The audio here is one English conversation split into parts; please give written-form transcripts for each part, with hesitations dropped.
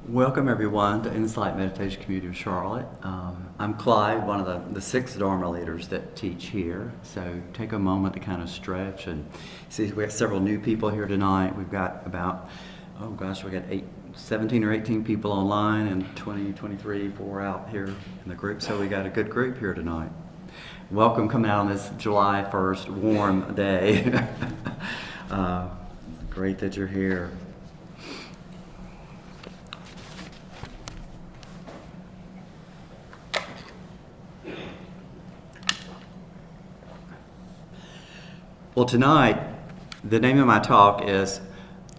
Welcome everyone to Insight Meditation Community of Charlotte. I'm Clyde, one of the 6 Dharma leaders that teach here. So take a moment to kind of stretch and see. We have several new people here tonight. We've got about, we got 17 or 18 people online and 4 out here in the group. So we got a good group here tonight. Welcome coming out on this July 1st warm day. Great that you're here. Well, tonight, the name of my talk is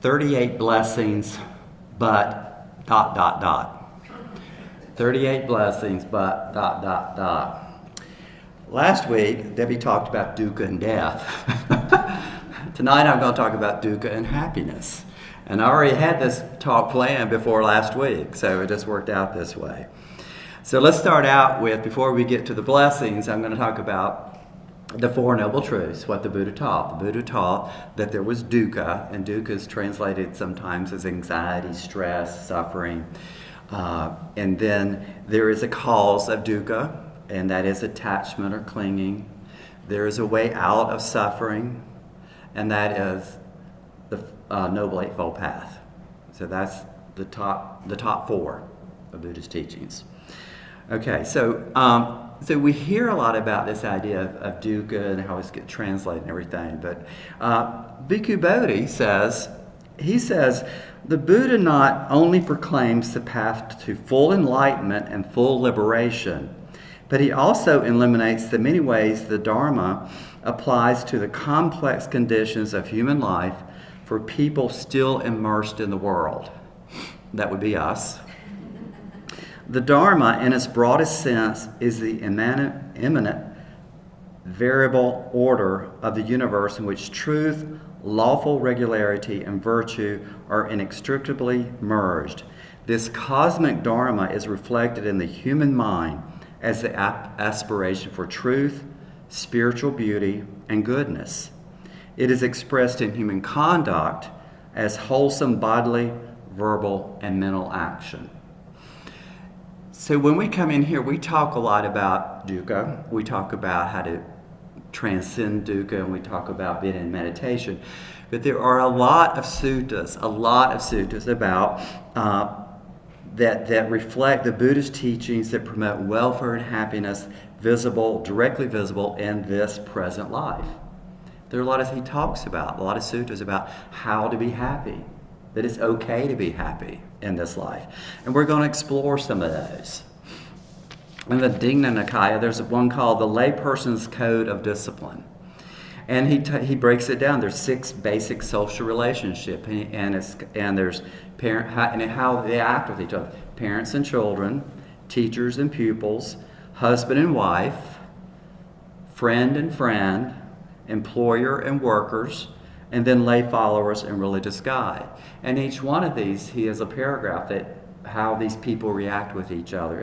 38 Blessings, but ... 38 blessings, but ... Last week, Debbie talked about dukkha and death. Tonight, I'm going to talk about dukkha and happiness. And I already had this talk planned before last week, so it just worked out this way. So let's start out with, before we get to the blessings, I'm going to talk about the Four Noble Truths, what the Buddha taught. The Buddha taught that there was dukkha, and dukkha is translated sometimes as anxiety, stress, suffering. And then there is a cause of dukkha, and that is attachment or clinging. There is a way out of suffering, and that is the Noble Eightfold Path. So that's the top 4 of Buddha's teachings. Okay, so we hear a lot about this idea of dukkha and how it's get translated and everything, but Bhikkhu Bodhi says, the Buddha not only proclaims the path to full enlightenment and full liberation, but he also eliminates the many ways the Dharma applies to the complex conditions of human life for people still immersed in the world. That would be us. The Dharma, in its broadest sense, is the immanent, variable order of the universe in which truth, lawful regularity, and virtue are inextricably merged. This cosmic Dharma is reflected in the human mind as the aspiration for truth, spiritual beauty, and goodness. It is expressed in human conduct as wholesome bodily, verbal, and mental action. So when we come in here, we talk a lot about dukkha. We talk about how to transcend dukkha, and we talk about being in meditation. But there are a lot of suttas about that reflect the Buddhist teachings that promote welfare and happiness directly visible in this present life. There are a lot of suttas about how to be happy, that it's okay to be happy in this life. And we're going to explore some of those. In the Digna Nikaya, there's one called the Layperson's Code of Discipline. And he breaks it down. There's 6 basic social relationships, and there's how they act with each other. Parents and children, teachers and pupils, husband and wife, friend and friend, employer and workers, and then lay followers and religious guide. And each one of these, he has a paragraph that how these people interact with each other.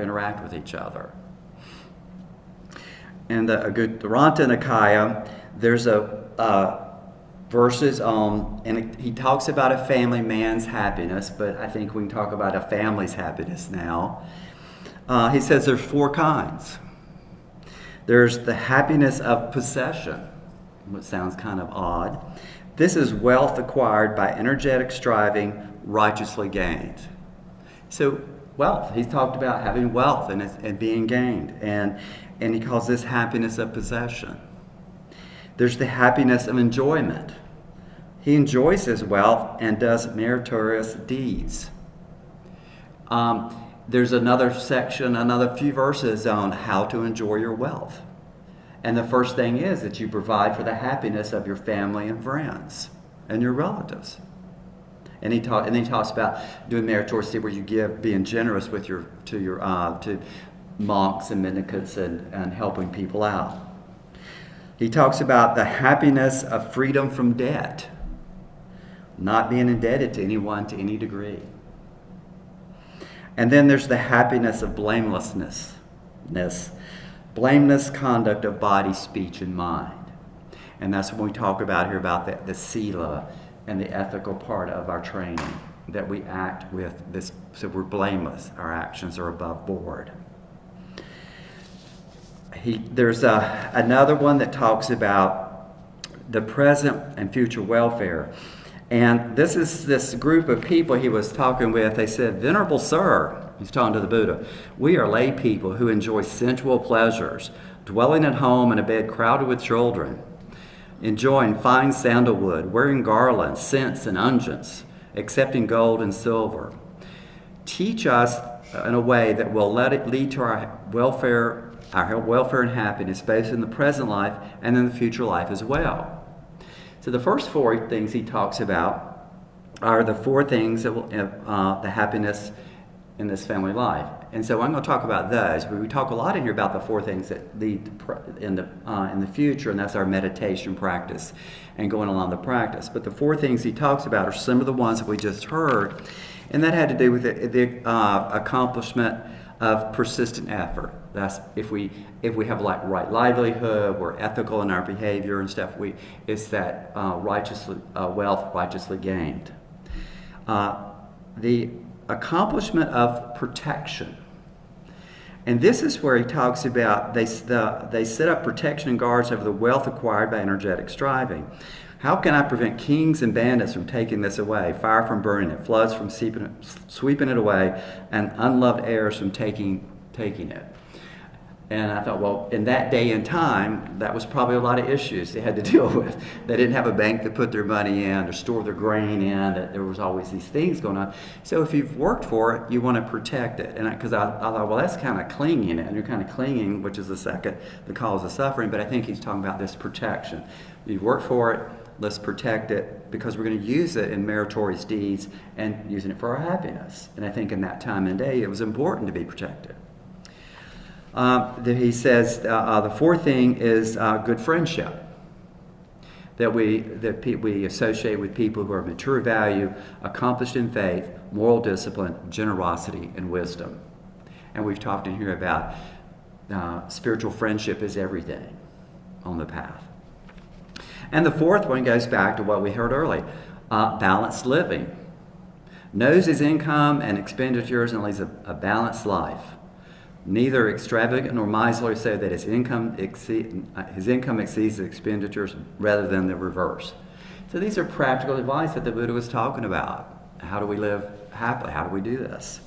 And the Ranta Nikaya, there's verses on, and he talks about a family man's happiness, but I think we can talk about a family's happiness now. He says there's 4 kinds. There's the happiness of possession, which sounds kind of odd. This is wealth acquired by energetic striving, righteously gained. So wealth, he's talked about having wealth and being gained, and he calls this happiness of possession. There's the happiness of enjoyment. He enjoys his wealth and does meritorious deeds. There's another few verses on how to enjoy your wealth. And the first thing is that you provide for the happiness of your family and friends and your relatives. And he talks about doing meritorious deeds where you give, being generous with to monks and mendicants and helping people out. He talks about the happiness of freedom from debt, not being indebted to anyone to any degree. And then there's the happiness of blamelessness. Blameless conduct of body, speech, and mind. And that's when we talk about here about the sila and the ethical part of our training. that we act with this, so we're blameless. Our actions are above board. There's another one that talks about the present and future welfare. And this is this group of people he was talking with. They said, "Venerable Sir," he's talking to the Buddha, "we are lay people who enjoy sensual pleasures, dwelling at home in a bed crowded with children, enjoying fine sandalwood, wearing garlands, scents, and unguents, accepting gold and silver. Teach us in a way that will let it lead to our welfare and happiness, both in the present life and in the future life as well." So the first four things he talks about are the four things that will the happiness in this family life. And so I'm going to talk about those. We talk a lot in here about the four things that lead in the future, and that's our meditation practice and going along the practice. But the four things he talks about are some of the ones that we just heard, and that had to do with the accomplishment of persistent effort. That's if we have like right livelihood, we're ethical in our behavior and stuff. It's that wealth righteously gained. The accomplishment of protection, and this is where he talks about they set up protection and guards over the wealth acquired by energetic striving. How can I prevent kings and bandits from taking this away, fire from burning it, floods from sweeping it away, and unloved heirs from taking it? And I thought, well, in that day and time, that was probably a lot of issues they had to deal with. They didn't have a bank to put their money in or store their grain in. That there was always these things going on. So if you've worked for it, you want to protect it. And because I thought, well, that's kind of clinging, and you're kind of clinging, which is the cause of suffering. But I think he's talking about this protection. You've worked for it. Let's protect it because we're going to use it in meritorious deeds and using it for our happiness. And I think in that time and day, it was important to be protected. He says the fourth thing is good friendship. That we associate with people who are mature value, accomplished in faith, moral discipline, generosity, and wisdom. And we've talked in here about spiritual friendship is everything on the path. And the fourth one goes back to what we heard earlier, balanced living. Knows his income and expenditures and leads a balanced life. Neither extravagant nor miserly, so that his income exceeds his expenditures rather than the reverse. So these are practical advice that the Buddha was talking about. How do we live happily? How do we do this?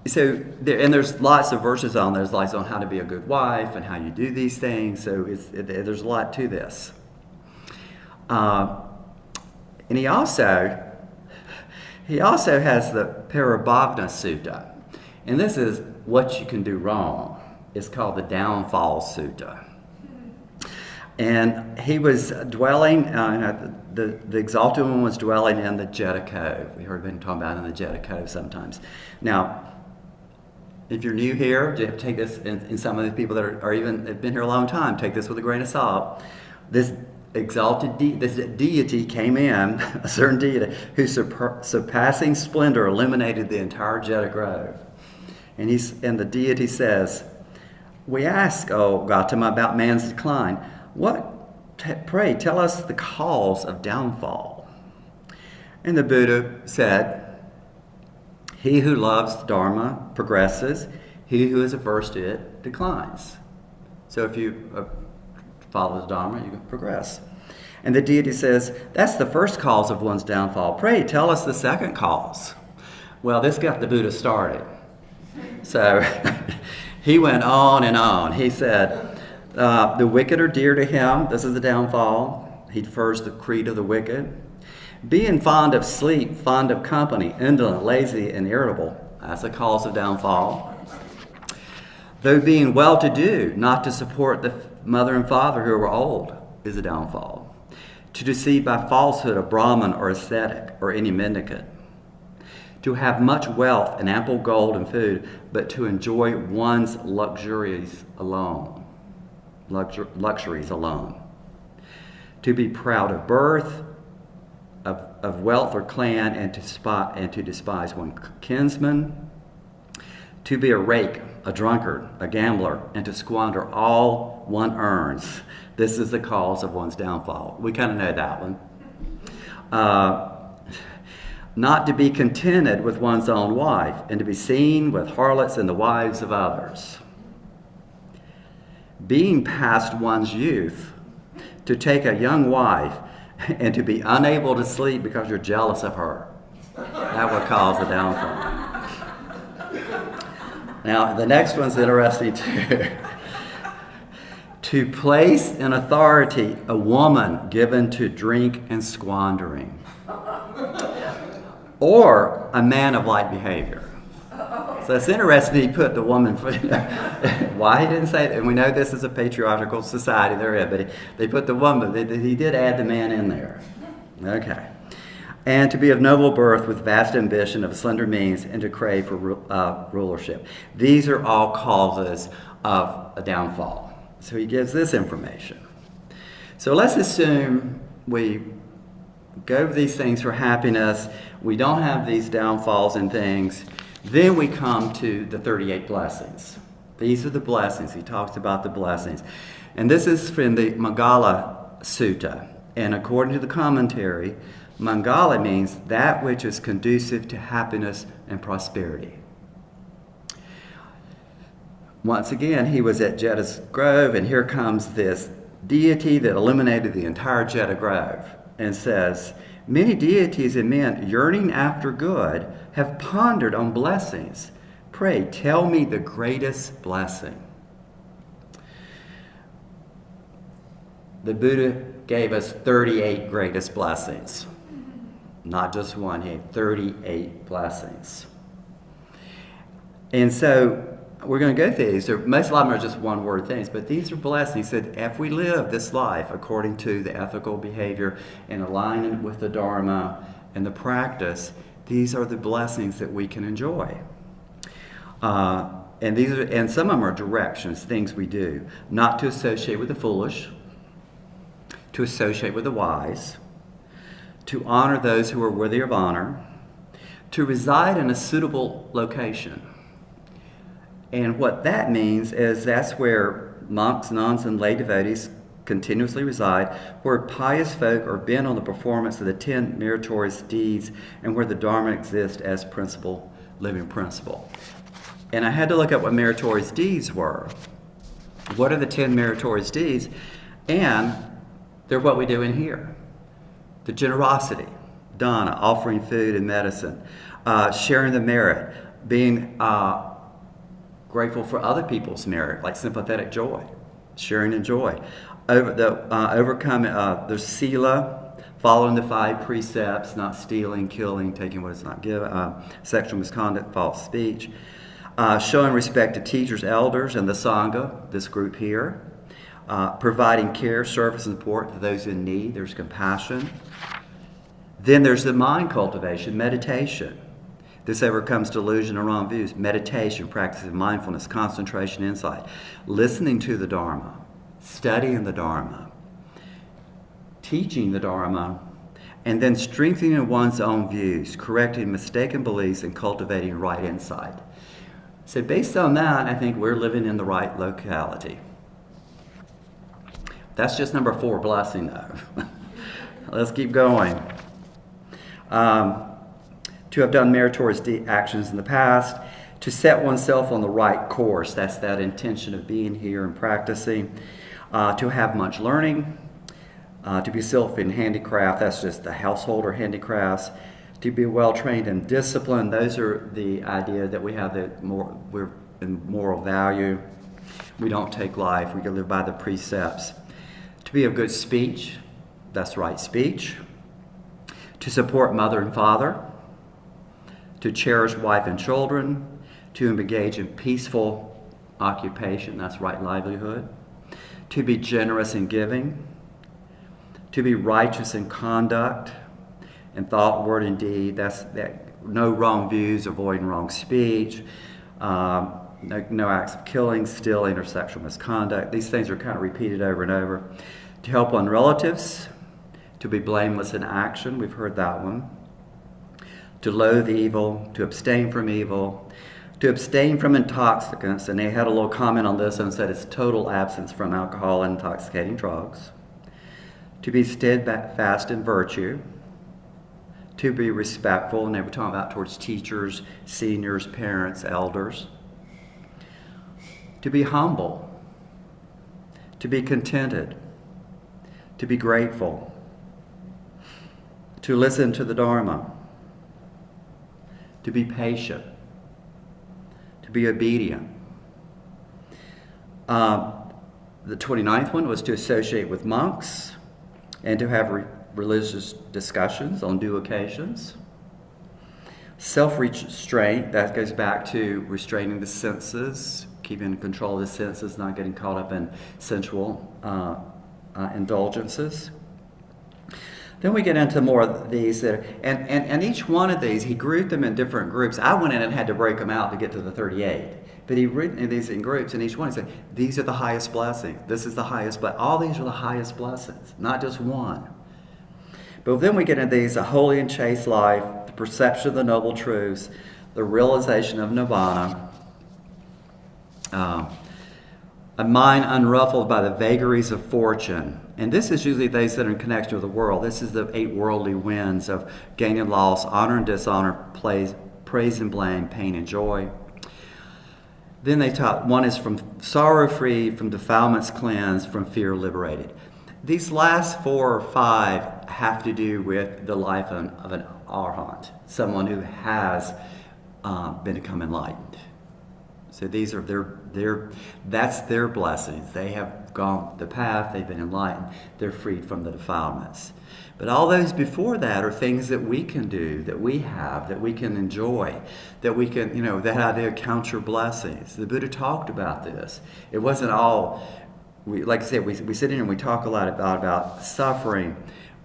There's lots of verses on there. There's lots on how to be a good wife and how you do these things. So there's a lot to this. And he also has the Parabhavna Sutta. And this is what you can do wrong. It's called the Downfall Sutta. And he was dwelling, the Exalted One was dwelling in the Jetta Cove. We heard him talking about in the Jetta Cove sometimes. Now, if you're new here, take this, and some of the people that have been here a long time, take this with a grain of salt. This this deity came in, a certain deity, whose surpassing splendor illuminated the entire Jetta Grove. And the deity says, "We ask, O Gautama, about man's decline. Pray tell us the cause of downfall." And the Buddha said, "He who loves Dharma progresses. He who is averse to it declines." So if you follow the Dharma, you can progress. And the deity says, "That's the first cause of one's downfall. Pray tell us the second cause." Well, this got the Buddha started. So he went on and on. He said, the wicked are dear to him. This is the downfall. He prefers the creed of the wicked. Being fond of sleep, fond of company, indolent, lazy, and irritable. That's a cause of downfall. Though being well-to-do, not to support the mother and father who are old is a downfall. To deceive by falsehood a Brahmin or ascetic or any mendicant. To have much wealth and ample gold and food, but to enjoy one's luxuries alone. To be proud of birth, of wealth or clan, and to despise one kinsman. To be a rake, a drunkard, a gambler, and to squander all one earns. This is the cause of one's downfall. We kind of know that one. not to be contented with one's own wife, and to be seen with harlots and the wives of others. Being past one's youth, to take a young wife and to be unable to sleep because you're jealous of her. That would cause the downfall. Now, the next one's interesting too. To place in authority a woman given to drink and squandering, or a man of light behavior. So it's interesting he put the woman, why he didn't say that, and we know this is a patriarchal society they're in, but they put the woman, he did add the man in there. Okay. And to be of noble birth with vast ambition of slender means, and to crave for rulership. These are all causes of a downfall. So he gives this information. So let's assume we go over these things for happiness. We don't have these downfalls and things. Then we come to the 38 blessings. These are the blessings. He talks about the blessings. And this is from the Mangala Sutta. And according to the commentary, Mangala means that which is conducive to happiness and prosperity. Once again, he was at Jedda's Grove, and here comes this deity that illuminated the entire Jeddah Grove, and says, many deities and men yearning after good have pondered on blessings. Pray, tell me the greatest blessing. The Buddha gave us 38 greatest blessings. Not just one, he had 38 blessings. And so we're going to go through these. Most of them are just one-word things, but these are blessings. He said, if we live this life according to the ethical behavior and aligning with the Dharma and the practice, these are the blessings that we can enjoy. And some of them are directions, things we do. Not to associate with the foolish, to associate with the wise, to honor those who are worthy of honor, to reside in a suitable location. And what that means is that's where monks, nuns, and lay devotees continuously reside, where pious folk are bent on the performance of the 10 meritorious deeds, and where the Dharma exists as principle, living principle. And I had to look up what meritorious deeds were. What are the 10 meritorious deeds? And they're what we do in here. The generosity, dana, offering food and medicine, sharing the merit, being grateful for other people's merit, like sympathetic joy, sharing in joy. Overcoming, there's sila, following the 5 precepts, not stealing, killing, taking what is not given, sexual misconduct, false speech, showing respect to teachers, elders, and the sangha, this group here, providing care, service, and support to those in need. There's compassion. Then there's the mind cultivation, meditation. This overcomes delusion and wrong views. Meditation, practicing mindfulness, concentration, insight. Listening to the Dharma, studying the Dharma, teaching the Dharma, and then strengthening one's own views, correcting mistaken beliefs, and cultivating right insight. So based on that, I think we're living in the right locality. That's just number 4 blessing, though. Let's keep going. To have done meritorious actions in the past, to set oneself on the right course, that's that intention of being here and practicing, to have much learning, to be skilled in handicraft, that's just the household or handicrafts, to be well trained in discipline, those are the idea that we have that we're in moral value, we don't take life, we can live by the precepts, to be of good speech, that's right speech, to support mother and father, to cherish wife and children, to engage in peaceful occupation, that's right livelihood, to be generous in giving, to be righteous in conduct, in thought, word, and deed, no wrong views, avoiding wrong speech, no acts of killing, stealing, or sexual misconduct. These things are kind of repeated over and over. To help on relatives, to be blameless in action, we've heard that one. To loathe evil, to abstain from evil, to abstain from intoxicants, and they had a little comment on this and said it's total absence from alcohol and intoxicating drugs. To be steadfast in virtue, to be respectful, and they were talking about towards teachers, seniors, parents, elders. To be humble, to be contented, to be grateful, to listen to the Dharma, to be patient, to be obedient. The 29th one was to associate with monks and to have religious discussions on due occasions. Self-restraint, that goes back to restraining the senses, keeping control of the senses, not getting caught up in sensual indulgences. Then we get into more of these that and each one of these, he grouped them in different groups. I went in and had to break them out to get to the 38. But he written these in groups, and each one he said, these are the highest blessings. This is the highest blessing. All these are the highest blessings, not just one. But then we get into these: a holy and chaste life, the perception of the noble truths, the realization of nirvana, a mind unruffled by the vagaries of fortune. And this is usually those that are in connection with the world. This is the 8 worldly winds of gain and loss, honor and dishonor, praise and blame, pain and joy. Then they taught one is from sorrow free, from defilements cleansed, from fear liberated. These last 4 or 5 have to do with the life of an arhat, someone who has become enlightened. So these are that's their blessings. They have gone the path, they've been enlightened, they're freed from the defilements. But all those before that are things that we can do, that we have, that we can enjoy, that we can, that idea of count your blessings. The Buddha talked about this. It wasn't all, like I said, we sit in and we talk a lot about suffering,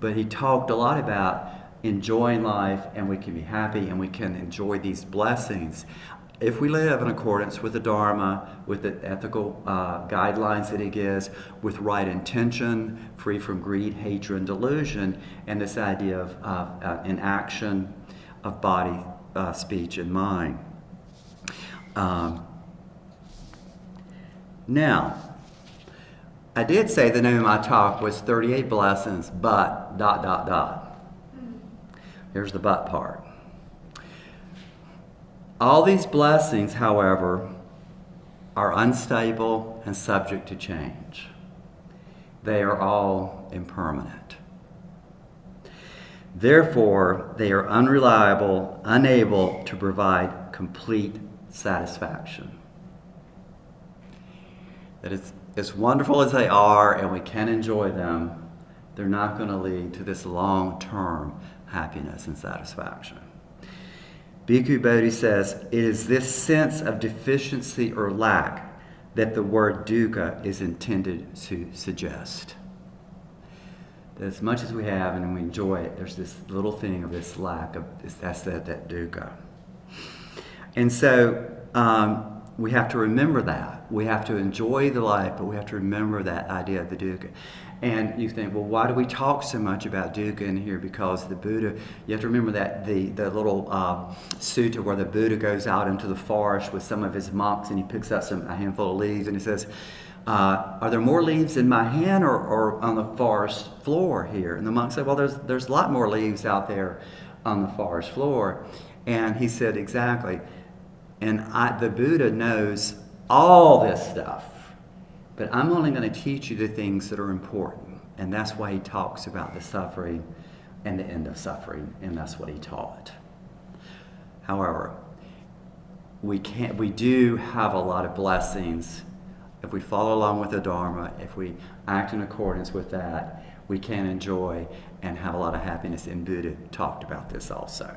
but he talked a lot about enjoying life, and we can be happy and we can enjoy these blessings if we live in accordance with the Dharma, with the ethical guidelines that he gives, with right intention, free from greed, hatred, and delusion, and this idea of inaction of body, speech, and mind. Now, I did say the name of my talk was 38 Blessings, but ... Here's the but part. All these blessings, however, are unstable and subject to change. They are all impermanent. Therefore, they are unreliable, unable to provide complete satisfaction. That is, as wonderful as they are, and we can enjoy them, they're not going to lead to this long-term happiness and satisfaction. Bhikkhu Bodhi says, it is this sense of deficiency or lack that the word dukkha is intended to suggest. That as much as we have and we enjoy it, there's this little thing of this lack of that's that dukkha. And so we have to remember that. We have to enjoy the life, but we have to remember that idea of the dukkha. And you think, well, why do we talk so much about dukkha in here? Because the Buddha, you have to remember that the little sutta where the Buddha goes out into the forest with some of his monks, and he picks up a handful of leaves, and he says, are there more leaves in my hand or on the forest floor here? And the monk said, well, there's a lot more leaves out there on the forest floor. And he said, exactly. And the Buddha knows all this stuff. But I'm only going to teach you the things that are important. And that's why he talks about the suffering and the end of suffering. And that's what he taught. However, we do have a lot of blessings. If we follow along with the Dharma, if we act in accordance with that, we can enjoy and have a lot of happiness. And Buddha talked about this also.